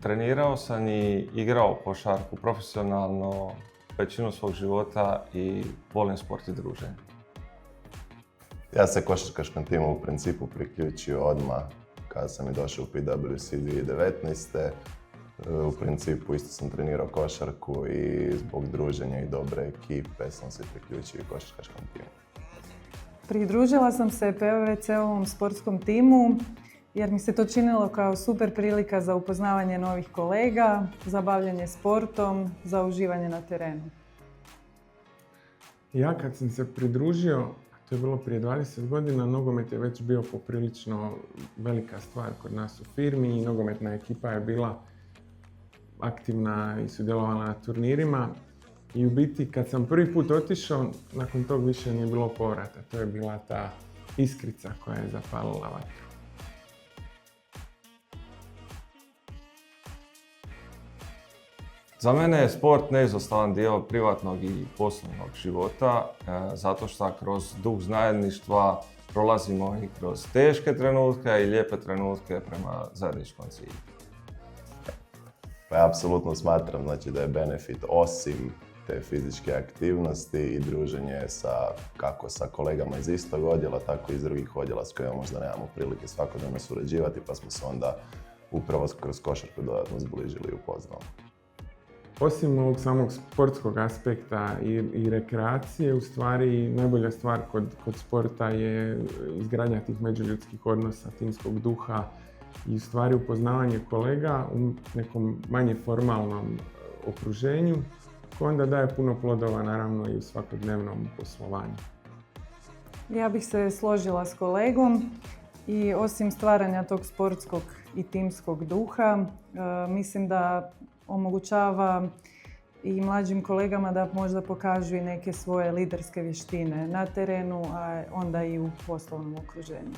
Trenirao sam i igrao košarku profesionalno većinu svog života i volim sport i druženje. Ja se košarkaškom timu u principu priključio odmah kada sam i došao u PwC 2019. U principu isto sam trenirao košarku i zbog druženja i dobre ekipe sam se priključio i košarkaškom timu. Pridružila sam se PwC-ovom sportskom timu jer mi se to činilo kao super prilika za upoznavanje novih kolega, za bavljenje sportom, za uživanje na terenu. Ja kad sam se pridružio, to je bilo prije 20 godina, nogomet je već bio poprilično velika stvar kod nas u firmi i nogometna ekipa je bila aktivna i sudjelovala na turnirima. I u biti kad sam prvi put otišao, nakon tog više nije bilo povrata. To je bila ta iskrica koja je zapalila vatru. Za mene je sport neizostavan dio privatnog i poslovnog života, zato što kroz duh zajedništva prolazimo i kroz teške trenutke i lijepe trenutke prema zajedničkom cilju. Pa ja apsolutno smatram da je benefit osim te fizičke aktivnosti i druženje kako sa kolegama iz istog odjela, tako i iz drugih odjela s kojima možda nemamo prilike svakodnevno surađivati, pa smo se onda upravo kroz košarku dodatno zbližili i upoznali. Osim ovog samog sportskog aspekta i rekreacije, u stvari najbolja stvar kod sporta je izgradnja tih međuljudskih odnosa, timskog duha i u stvari upoznavanje kolega u nekom manje formalnom okruženju koje onda daje puno plodova naravno i u svakodnevnom poslovanju. Ja bih se složila s kolegom i osim stvaranja tog sportskog i timskog duha, mislim da omogućava i mlađim kolegama da možda pokažu i neke svoje liderske vještine na terenu, a onda i u poslovnom okruženju.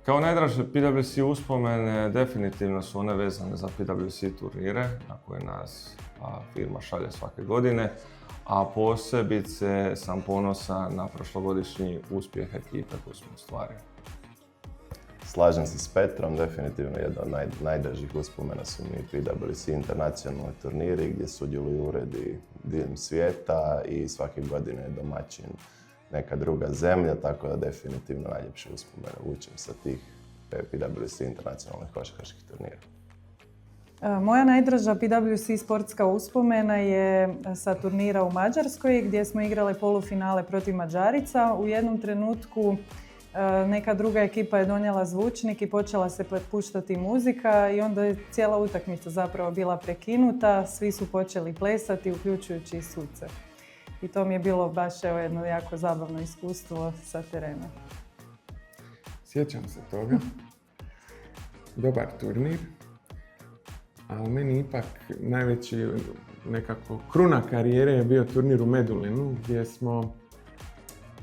Kao najdraže PwC uspomene definitivno su one vezane za PwC turnire na koje nas firma šalje svake godine, a posebice sam ponosan na prošlogodišnji uspjeh ekipe koju smo ostvarili. Slažem se s Petrom, definitivno jedna od najdražih uspomena su mi PwC internacionalni turniri gdje sudjeluju uredi diljem svijeta i svake godine je domaćin neka druga zemlja, tako da definitivno najljepše uspomene vučem sa tih PwC internacionalnih košarkaških turnira. Moja najdraža PwC sportska uspomena je sa turnira u Mađarskoj gdje smo igrali polufinale protiv Mađarica. U jednom trenutku neka druga ekipa je donijela zvučnik i počela se puštati muzika i onda je cijela utakmica zapravo bila prekinuta. Svi su počeli plesati, uključujući i suce. I to mi je bilo baš jedno jako zabavno iskustvo sa terena. Sjećam se toga. Dobar turnir. Ali meni ipak najveći nekako kruna karijere je bio turnir u Medulinu gdje smo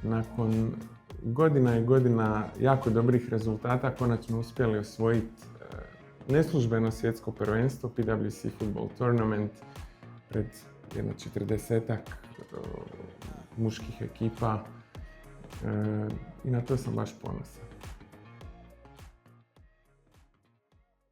nakon godina i godina jako dobrih rezultata konačno uspjeli osvojiti neslužbeno svjetsko prvenstvo PwC Football Tournament pred jedno 40-ak muških ekipa i na to sam baš ponosan.